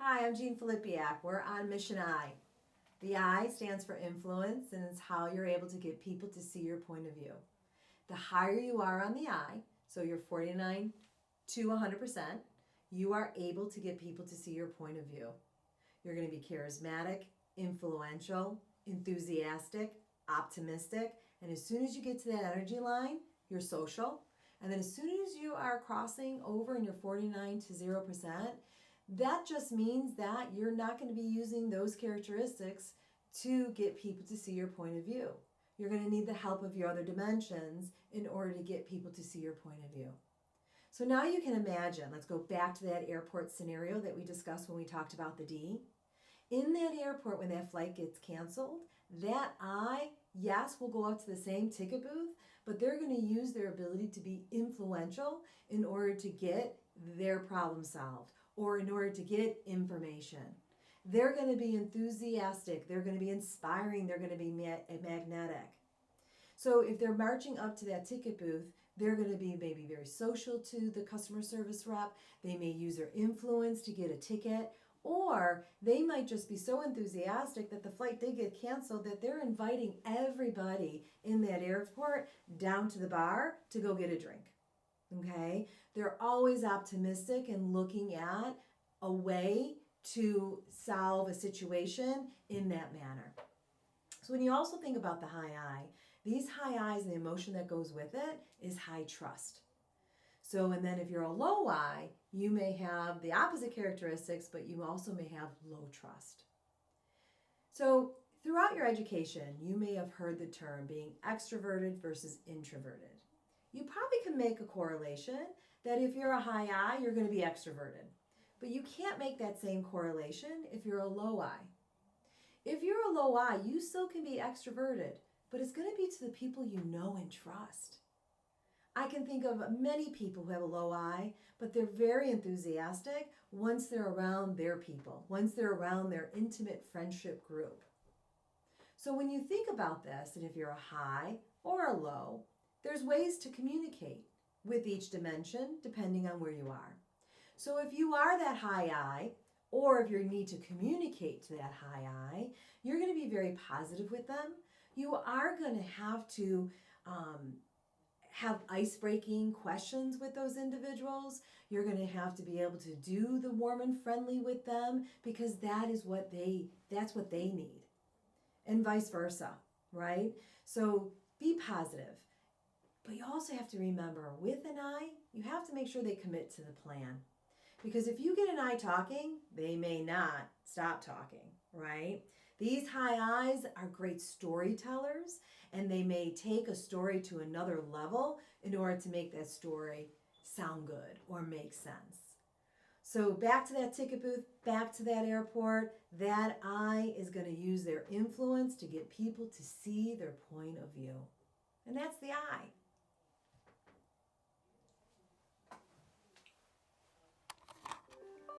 Hi, I'm Jean Filipiak. We're on Mission I. The I stands for influence, and it's how you're able to get people to see your point of view. The higher you are on the I, so you're 49 to 100%, you are able to get people to see your point of view. You're going to be charismatic, influential, enthusiastic, optimistic, and as soon as you get to that energy line, you're social. And then as soon as you are crossing over and you're 49 to 0%, that just means that you're not going to be using those characteristics to get people to see your point of view. You're going to need the help of your other dimensions in order to get people to see your point of view. So now you can imagine, let's go back to that airport scenario that we discussed when we talked about the D. In that airport, when that flight gets canceled, that I, yes, will go up to the same ticket booth, but they're going to use their ability to be influential in order to get their problem solved or in order to get information. They're going to be enthusiastic, they're going to be inspiring, they're going to be magnetic. So if they're marching up to that ticket booth, they're going to be maybe very social to the customer service rep. They may use their influence to get a ticket, or they might just be so enthusiastic that the flight did get canceled that they're inviting everybody in that airport down to the bar to go get a drink. Okay? They're always optimistic and looking at a way to solve a situation in that manner. So when you also think about the high I, these high I's and the emotion that goes with it is high trust. So, and then if you're a low I, you may have the opposite characteristics, but you also may have low trust. So throughout your education, you may have heard the term being extroverted versus introverted. You probably can make a correlation that if you're a high I, you're going to be extroverted. But you can't make that same correlation if you're a low I. If you're a low I, you still can be extroverted, but it's going to be to the people you know and trust. I can think of many people who have a low I, but they're very enthusiastic once they're around their people, once they're around their intimate friendship group. So when you think about this, and if you're a high or a low, there's ways to communicate with each dimension depending on where you are. So if you are that high I, or if you need to communicate to that high I, you're going to be very positive with them. You are going to have to have ice-breaking questions with those individuals. You're going to have to be able to do the warm and friendly with them because that's what they need. And vice versa, right? So be positive. But you also have to remember, with an I, you have to make sure they commit to the plan. Because if you get an I talking, they may not stop talking, right? These high I's are great storytellers, and they may take a story to another level in order to make that story sound good or make sense. So back to that ticket booth, back to that airport, that I is going to use their influence to get people to see their point of view. And that's the I.